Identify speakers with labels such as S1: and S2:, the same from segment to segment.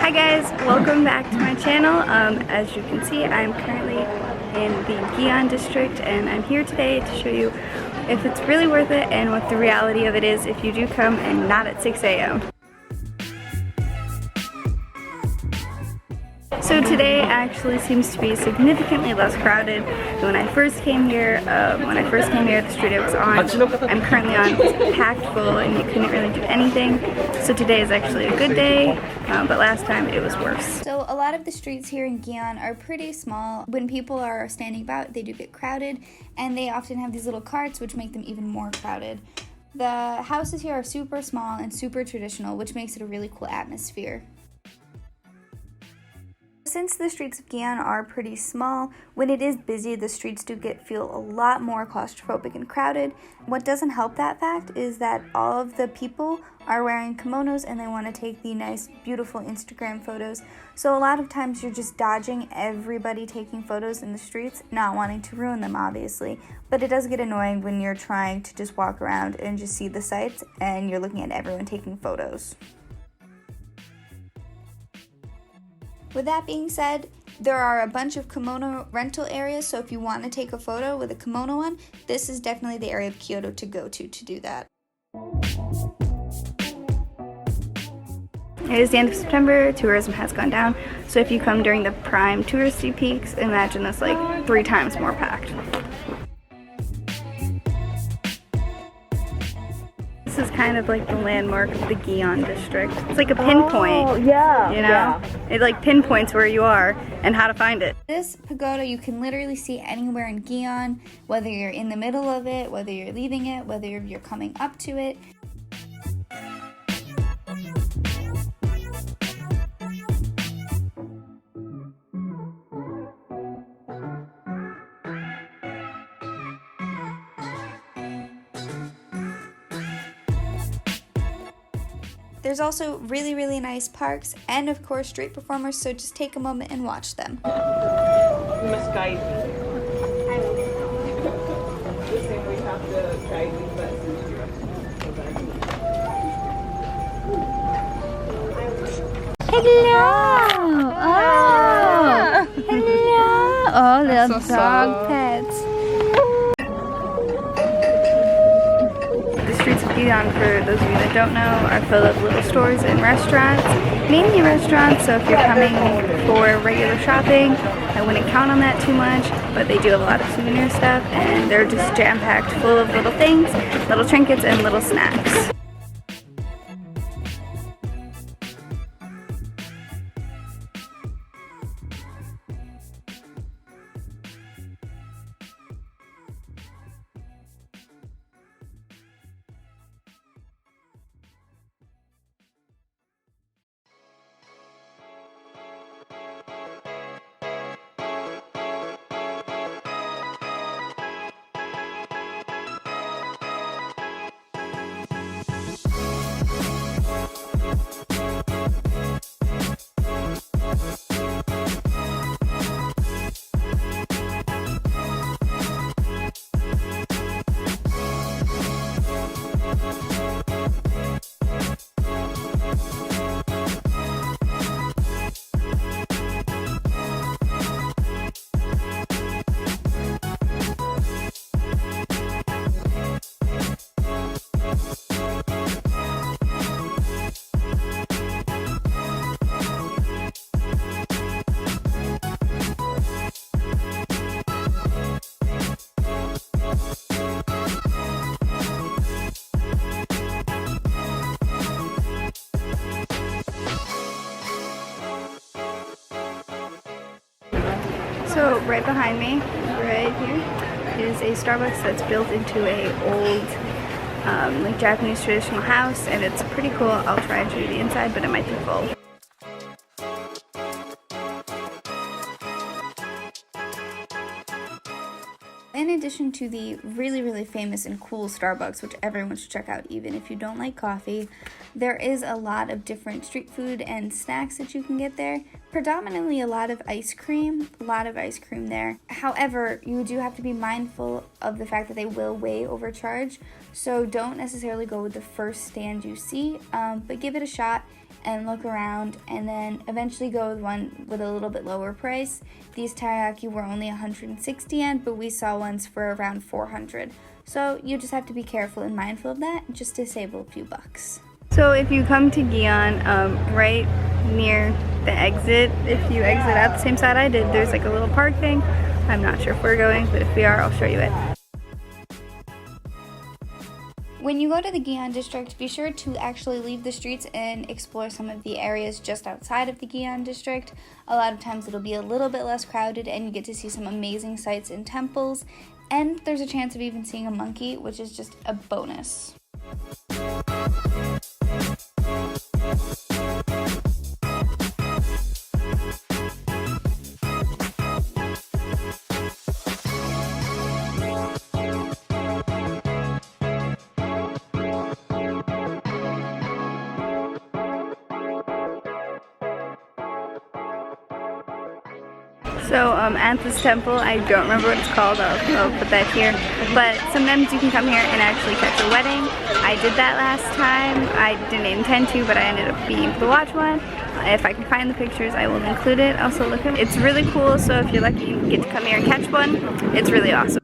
S1: Hi guys, welcome back to my channel. As you can see, I'm currently in the Gion District and I'm here today to show you if it's really worth it and what the reality of it is if you do come and not at 6 a.m. So today actually seems to be significantly less crowded than when I first came here. The street I was on, I'm currently on, was packed full and you couldn't really do anything. So today is actually a good day, but last time it was worse.
S2: So a lot of the streets here in Gion are pretty small. When people are standing about, they do get crowded, and they often have these little carts which make them even more crowded. The houses here are super small and super traditional, which makes it a really cool atmosphere. Since the streets of Gion are pretty small, when it is busy, the streets do feel a lot more claustrophobic and crowded. What doesn't help that fact is that all of the people are wearing kimonos and they want to take the nice, beautiful Instagram photos. So a lot of times you're just dodging everybody taking photos in the streets, not wanting to ruin them, obviously. But it does get annoying when you're trying to just walk around and just see the sights and you're looking at everyone taking photos. With that being said, there are a bunch of kimono rental areas, so if you want to take a photo with a kimono on, this is definitely the area of Kyoto to go to do that.
S1: It is the end of September, tourism has gone down, so if you come during the prime touristy peaks, imagine this like 3 times more packed. This is kind of like the landmark of the Gion District. It's like a pinpoint, you know? It like pinpoints where you are and how to find it.
S2: This pagoda you can literally see anywhere in Gion, whether you're in the middle of it, whether you're leaving it, whether you're coming up to it. There's also really nice parks and of course street performers, so just take a moment and watch them.
S3: You must guide me. The same way you have to guide me, but since you're
S2: Hello! Oh! Hello! Oh, little
S1: so
S2: dog pets.
S1: The streets of Gion, for those of you that don't know, are filled with little stores and restaurants, mainly restaurants, so if you're coming for regular shopping, I wouldn't count on that too much, but they do have a lot of souvenir stuff, and they're just jam-packed full of little things, little trinkets, and little snacks. So right behind me, right here, is a Starbucks that's built into a old like Japanese traditional house, and it's pretty cool. I'll try and show you the inside, but it might be full.
S2: In addition to the really famous and cool Starbucks, which everyone should check out even if you don't like coffee, there is a lot of different street food and snacks that you can get there. Predominantly a lot of ice cream there. However, you do have to be mindful of the fact that they will way overcharge, so don't necessarily go with the first stand you see, but give it a shot. and look around, and then eventually go with one with a little bit lower price. These teriyaki were only 160 yen, but we saw ones for around 400. So you just have to be careful and mindful of that, just to save a few bucks.
S1: So if you come to Gion, right near the exit, if you exit out the same side I did, there's like a little park thing. I'm not sure if we're going, but if we are, I'll show you it.
S2: When you go to the Gion District, be sure to actually leave the streets and explore some of the areas just outside of the Gion District. A lot of times it'll be a little bit less crowded and you get to see some amazing sights and temples, and there's a chance of even seeing a monkey, which is just a bonus.
S1: So at this temple, I don't remember what it's called, I'll put that here, but sometimes you can come here and actually catch a wedding. I did that last time. I didn't intend to, but I ended up being able to watch one. If I can find the pictures, I will include it. Also look at it. It's really cool, so if you're lucky you get to come here and catch one, it's really awesome.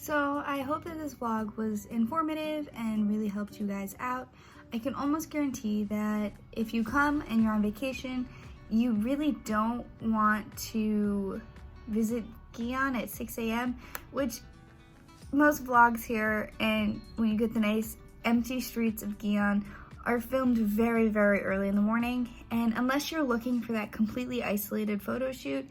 S2: So I hope that this vlog was informative and really helped you guys out. I can almost guarantee that if you come and you're on vacation, you really don't want to visit Gion at 6 a.m., which most vlogs here, and when you get the nice empty streets of Gion, are filmed very, very early in the morning. And unless you're looking for that completely isolated photo shoot,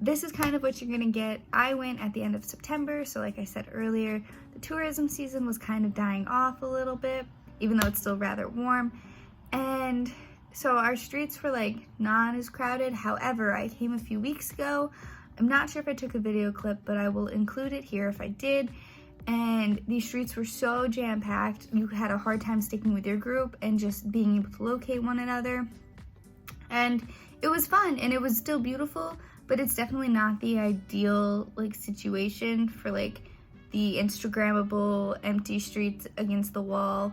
S2: this is kind of what you're gonna get. I went at the end of September, so like I said earlier, the tourism season was kind of dying off a little bit, even though it's still rather warm. And so our streets were like not as crowded. However, I came a few weeks ago. I'm not sure if I took a video clip, but I will include it here if I did. And these streets were so jam-packed, you had a hard time sticking with your group and just being able to locate one another. And it was fun and it was still beautiful, but it's definitely not the ideal like situation for like the Instagrammable empty streets against the wall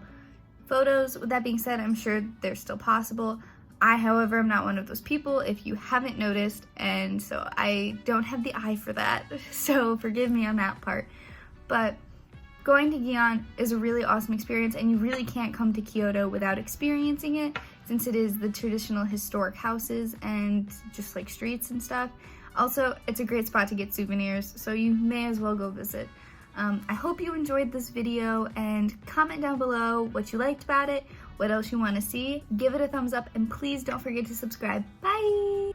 S2: photos. With that being said, I'm sure they're still possible. I, however, am not one of those people, if you haven't noticed, and so I don't have the eye for that, so forgive me on that part. But going to Gion is a really awesome experience, and you really can't come to Kyoto without experiencing it, since it is the traditional historic houses and just like streets and stuff. Also, it's a great spot to get souvenirs, so you may as well go visit. I hope you enjoyed this video, and comment down below what you liked about it, what else you want to see. Give it a thumbs up, and please don't forget to subscribe. Bye!